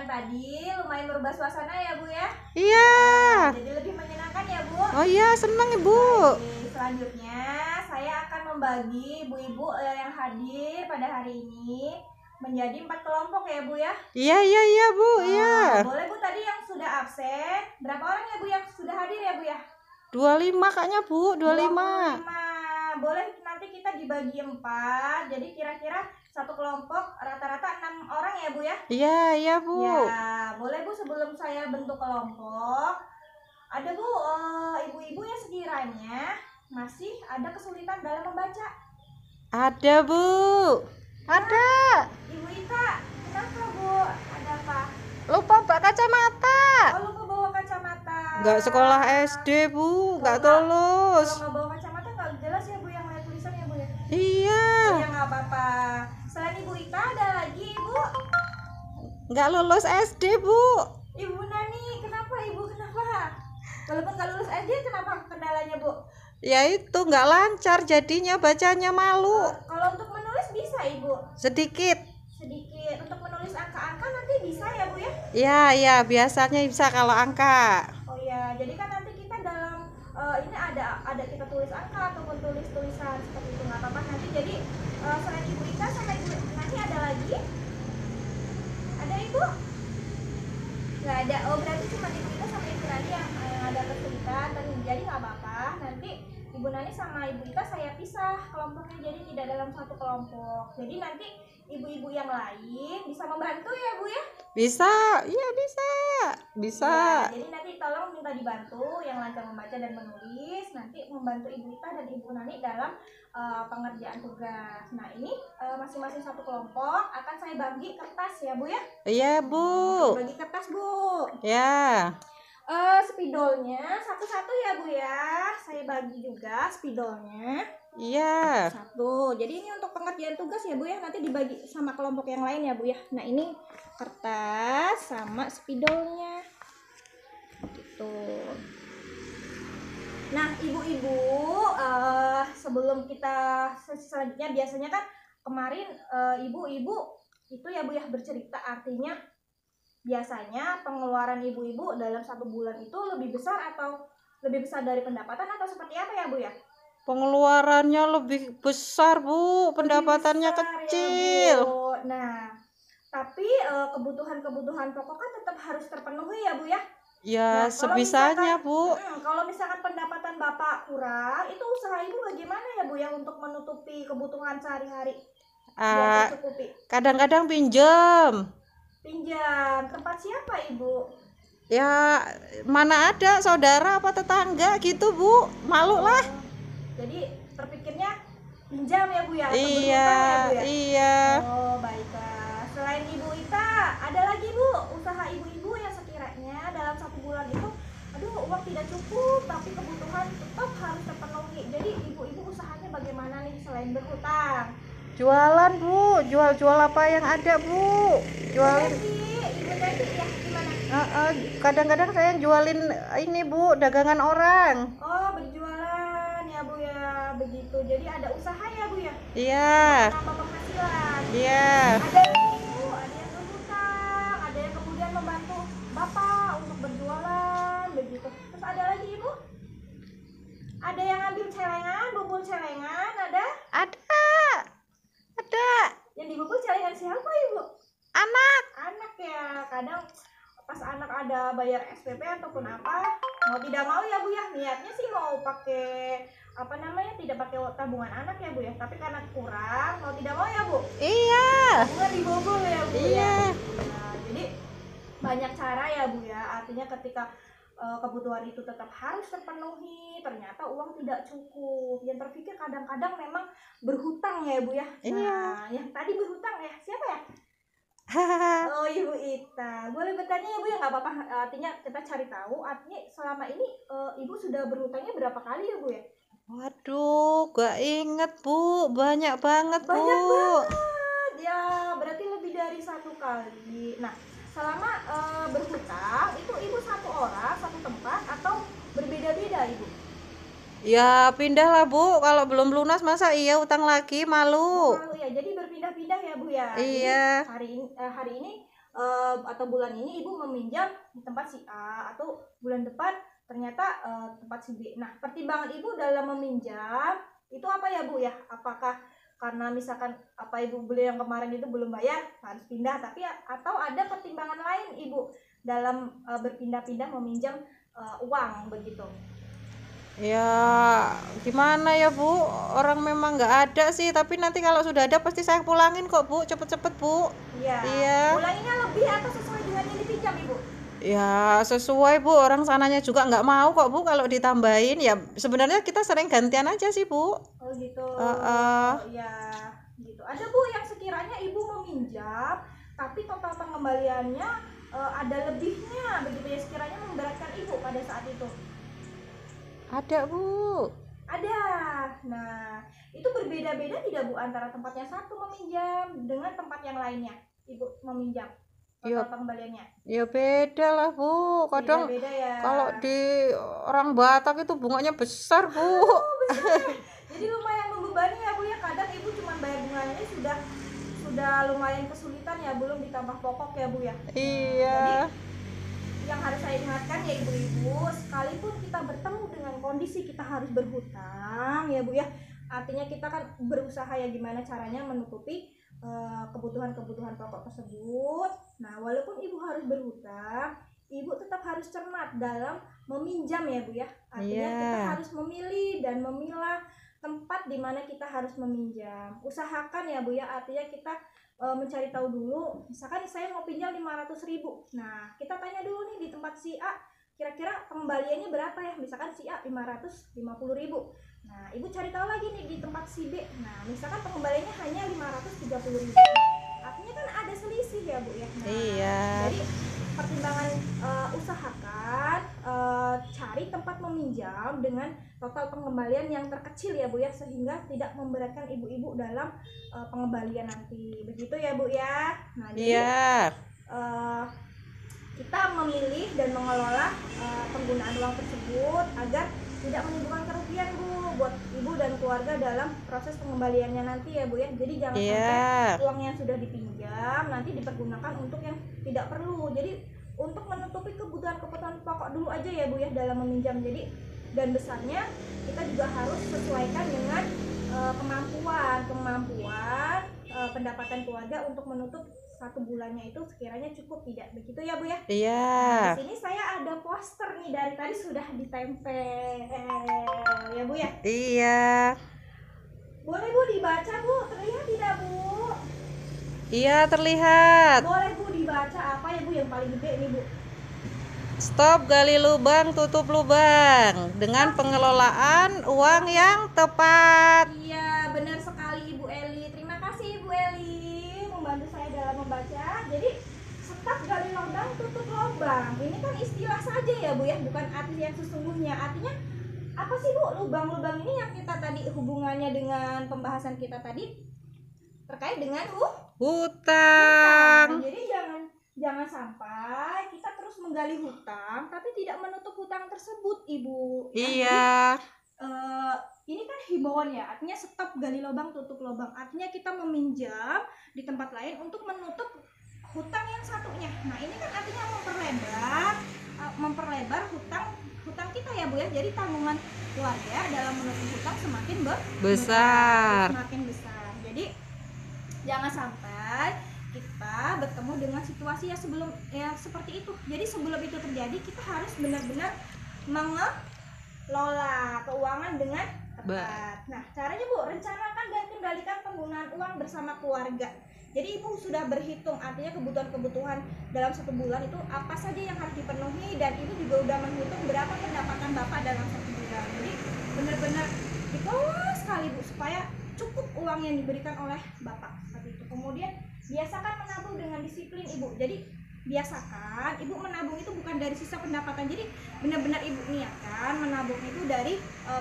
yang tadi lumayan merubah suasana ya Bu ya? Iya. Jadi lebih menyenangkan ya Bu? Oh iya, senang Ibu. Baik, selanjutnya saya akan membagi ibu-ibu yang hadir pada hari ini menjadi 4 kelompok ya Bu ya? Iya Bu, iya. Boleh Bu, tadi yang sudah absen, berapa orang ya Bu yang sudah hadir ya Bu ya? 25 kayaknya Bu, 25. Boleh nanti kita dibagi 4, jadi kira-kira satu kelompok rata-rata 6 orang ya Bu ya? Iya Bu. Ya, boleh Bu, sebelum saya bentuk kelompok, ada Bu, ibu-ibu yang sekiranya masih ada kesulitan dalam membaca. Ada Bu. Ada. Ibu Ita, kenapa Bu? Ada apa? Lupa bawa kacamata. Oh, lupa bawa kacamata. Nggak sekolah SD Bu, nggak lulus. Kalau nggak bawa kacamata nggak jelas ya Bu yang lihat tulisan ya Bu ya? Iya. Ya nggak apa-apa. Selain Ibu Ita ada lagi Ibu? Nggak lulus SD Bu. Ibu Nani, kenapa Ibu? Kenapa? Walaupun nggak lulus SD, kenapa kendalanya Bu? Ya itu nggak lancar jadinya, bacanya malu. Kalau untuk menulis bisa Ibu? Sedikit. Untuk menulis angka-angka nanti bisa ya Bu ya? Iya biasanya bisa kalau angka. Oh ya, jadi kan nanti kita dalam ini ada kita tulis angka ataupun tulis tulisan seperti itu, nggak apa-apa nanti. Jadi selain Ibu Ika sama Ibu Nani ada lagi? Ada Ibu? Nggak ada. Oh, berarti cuma Ibu Ika sama Ibu Nani yang ada kesulitan. Jadi nggak apa-apa. Nanti Ibu Nani sama Ibu Ika saya pisah kelompoknya, jadi tidak dalam satu kelompok. Jadi nanti ibu-ibu yang lain bisa membantu ya Bu ya? Bisa, iya bisa. Ya, jadi nanti tolong minta dibantu yang lancar membaca dan menulis, nanti membantu Ibu Ita dan Ibu Nani dalam pengerjaan tugas. Nah ini masing-masing satu kelompok akan saya bagi kertas ya Bu ya? Iya Bu. Bagi kertas Bu. Ya. Spidolnya satu-satu ya Bu ya. Saya bagi juga spidolnya. Iya. Satu. Jadi ini untuk pengerjaan tugas ya Bu ya. Nanti dibagi sama kelompok yang lain ya Bu ya. Nah ini kertas sama spidolnya. Gitu. Nah ibu-ibu, sebelum kita selanjutnya, biasanya kan kemarin ibu-ibu itu ya Bu ya bercerita, artinya biasanya pengeluaran ibu-ibu dalam 1 bulan itu lebih besar dari pendapatan atau seperti apa ya Bu ya? Pengeluarannya lebih besar Bu, pendapatannya besar, kecil. Ya, Bu. Nah, tapi kebutuhan-kebutuhan pokok kan tetap harus terpenuhi ya Bu ya? Ya, Nah, sebisanya Bu. Kalau misalkan pendapatan Bapak kurang, itu usaha Ibu bagaimana ya Bu ya untuk menutupi kebutuhan sehari-hari? Biar tercukupi. Kadang-kadang pinjam. Tempat siapa Ibu? Ya, mana ada saudara apa tetangga gitu Bu, malu lah. Jadi terpikirnya pinjam ya Bu ya? Iya, ya, Bu, ya? iya. Oh baiklah. Selain Ibu Ita, ada lagi Bu usaha ibu-ibu yang sekiranya dalam 1 bulan itu, aduh uang tidak cukup tapi kebutuhan tetap harus terpenuhi. Jadi ibu-ibu usahanya bagaimana nih selain berhutang? Jualan Bu, jual apa yang ada Bu, jualin. Ibu Neti ya gimana? Kadang-kadang saya jualin ini Bu, dagangan orang. Oh berjualan ya Bu ya, begitu. Jadi ada usaha ya Bu ya? Iya. Nambah penghasilan. Iya. Ada ibu, ada yang berhutang, ada yang kemudian membantu Bapak untuk berjualan, begitu. Terus ada lagi Ibu? Ada yang ambil celengan, bubul celengan, ada? Ada. Yang dibubul celengan siapa Ibu? Anak Ya, kadang pas anak ada bayar SPP ataupun apa, mau tidak mau ya Bu ya, niatnya sih mau pakai tidak pakai tabungan anak ya Bu ya, tapi karena kurang mau tidak mau ya Bu. Iya. Tabungan dibobol ya Bu. Iya. Nah, jadi banyak cara ya Bu ya, artinya ketika kebutuhan itu tetap harus terpenuhi, ternyata uang tidak cukup. Yang terpikir kadang-kadang memang berhutang ya Bu ya. Nah, yang tadi berhutang ya siapa ya? Oh Ibu Ita, boleh bertanya ya Bu ya, nggak apa-apa. Artinya kita cari tahu, artinya selama ini Ibu sudah berhutangnya berapa kali ya Bu ya? Waduh, gak inget Bu, banyak banget Bu. Banyak banget ya, berarti lebih dari 1 kali. Nah selama berhutang itu Ibu satu orang satu tempat atau berbeda-beda Ibu? Ya pindah lah Bu, kalau belum lunas masa iya utang lagi, malu. Malu ya, jadi berpindah-pindah ya Bu ya. Iya. Jadi hari ini atau bulan ini ibu meminjam di tempat si A, atau bulan depan ternyata tempat si B. Nah, pertimbangan ibu dalam meminjam itu apa ya Bu ya? Apakah karena misalkan apa ibu beli yang kemarin itu belum bayar harus pindah, tapi atau ada pertimbangan lain ibu dalam berpindah-pindah meminjam uang begitu? Ya gimana ya Bu, orang memang nggak ada sih, tapi nanti kalau sudah ada pasti saya pulangin kok Bu, cepet-cepet Bu. Iya. Iya. Pulanginnya lebih atau sesuai dengan yang dipinjam ibu? Ya sesuai Bu, orang sananya juga nggak mau kok Bu kalau ditambahin. Ya sebenarnya kita sering gantian aja sih Bu. Oh gitu. Oh, ya gitu. Ada Bu yang sekiranya ibu meminjam tapi total pengembaliannya ada lebihnya begitu ya, sekiranya memberatkan ibu pada saat itu? ada Bu. Ada. Nah, itu berbeda-beda tidak Bu antara tempat yang satu meminjam dengan tempat yang lainnya ibu meminjam total Iya. pengembaliannya? Ya beda lah Bu, kadang Beda-beda ya. kalau di orang Batak itu bunganya besar Bu. Jadi lumayan membebani ya Bu ya, kadang ibu cuma bayar bunganya ini sudah lumayan kesulitan ya, belum ditambah pokok ya Bu ya. Iya. Jadi yang harus saya ingatkan ya ibu-ibu, sekalipun kita bertemu dengan kondisi kita harus berhutang ya Bu ya, artinya kita kan berusaha ya gimana caranya menutupi kebutuhan-kebutuhan pokok tersebut. Nah, walaupun ibu harus berhutang, ibu tetap harus cermat dalam meminjam ya Bu ya. Artinya kita harus memilih dan memilah tempat di mana kita harus meminjam. Usahakan ya Bu ya, artinya kita mencari tahu dulu. Misalkan saya mau pinjam 500.000. Nah, kita tanya dulu nih di tempat si A, kira-kira pengembaliannya berapa ya? Misalkan si A 550.000. Nah, ibu cari tahu lagi nih di tempat si B. Nah, misalkan pengembaliannya hanya 530.000. Artinya kan ada selisih ya Bu ya. Nah, Iya. jadi pertimbangan usahakan cari tempat meminjam dengan total pengembalian yang terkecil ya Bu ya, sehingga tidak memberatkan ibu-ibu dalam pengembalian nanti. Begitu ya Bu ya. Nah, jadi kita memilih dan mengelola penggunaan uang tersebut agar tidak menimbulkan kerugian Bu buat ibu dan keluarga dalam proses pengembaliannya nanti ya Bu ya. Jadi jangan sampai uang yang sudah dipinjam nanti dipergunakan untuk yang tidak perlu. Jadi untuk menutupi kebutuhan-kebutuhan pokok dulu aja ya Bu ya dalam meminjam. Jadi dan besarnya kita juga harus sesuaikan dengan kemampuan pendapatan keluarga untuk menutup satu bulannya itu sekiranya cukup tidak, begitu ya Bu ya? Iya. Nah, di sini saya ada poster nih, dari tadi sudah ditempel ya Bu ya? Iya. Boleh Bu dibaca Bu, terlihat tidak Bu? Iya terlihat. Boleh Bu dibaca apa ya Bu yang paling gede nih Bu? Stop gali lubang, tutup lubang dengan pengelolaan uang yang tepat. Iya, benar sekali Ibu Eli. Terima kasih Ibu Eli membantu saya dalam membaca. Jadi stop gali lubang, tutup lubang. Ini kan istilah saja ya Bu ya, bukan arti yang sesungguhnya. Artinya apa sih Bu lubang-lubang ini yang kita tadi hubungannya dengan pembahasan kita tadi terkait dengan Hutang. Jadi jangan sampai kita terus menggali hutang tapi tidak menutup hutang tersebut Ibu. Iya. Ini kan himbauan ya, artinya stop gali lubang tutup lubang. Artinya kita meminjam di tempat lain untuk menutup hutang yang satunya. Nah, ini kan artinya memperlebar hutang kita ya Bu ya. Jadi tanggungan keluarga dalam menutup hutang semakin besar. Semakin besar. Jadi jangan sampai kita bertemu dengan situasi yang seperti itu. Jadi sebelum itu terjadi kita harus benar-benar mengelola keuangan dengan tepat. Nah, caranya Bu, rencanakan dan kendalikan penggunaan uang bersama keluarga. Jadi Ibu sudah berhitung, artinya kebutuhan-kebutuhan dalam satu bulan itu apa saja yang harus dipenuhi, dan Ibu juga udah menghitung berapa pendapatan Bapak dalam satu bulan. Jadi benar-benar dikelola sekali Bu supaya cukup uang yang diberikan oleh Bapak seperti itu. Kemudian biasakan menabung dengan disiplin Ibu. Jadi biasakan Ibu menabung itu bukan dari sisa pendapatan. Jadi benar-benar Ibu niatkan menabung itu dari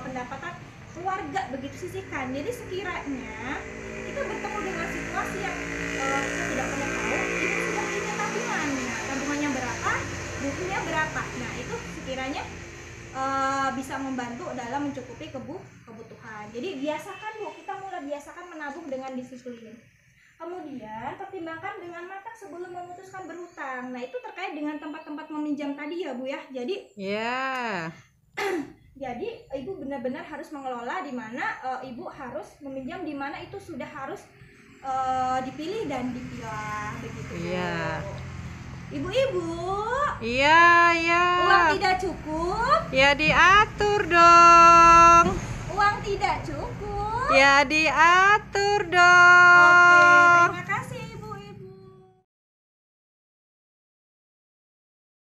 pendapatan keluarga, begitu sisihkan. Jadi sekiranya kita bertemu dengan situasi yang kita tidak pernah tahu, Ibu sudah punya tabungan. Nah, tabungannya berapa, bukunya berapa. Nah, itu sekiranya bisa membantu dalam mencukupi kebutuhan. Jadi biasakan Bu, kita mulai biasakan menabung dengan disiplin. Kemudian pertimbangkan dengan matang sebelum memutuskan berhutang. Nah, itu terkait dengan tempat-tempat meminjam tadi ya Bu ya. Jadi jadi Ibu benar-benar harus mengelola di mana Ibu harus meminjam di mana itu sudah harus dipilih dan dipilah begitu. Iya. Ibu-ibu. Iya, iya. Uang tidak cukup? Ya diatur dong. Uang tidak cukup? Ya diatur Oke, dong. terima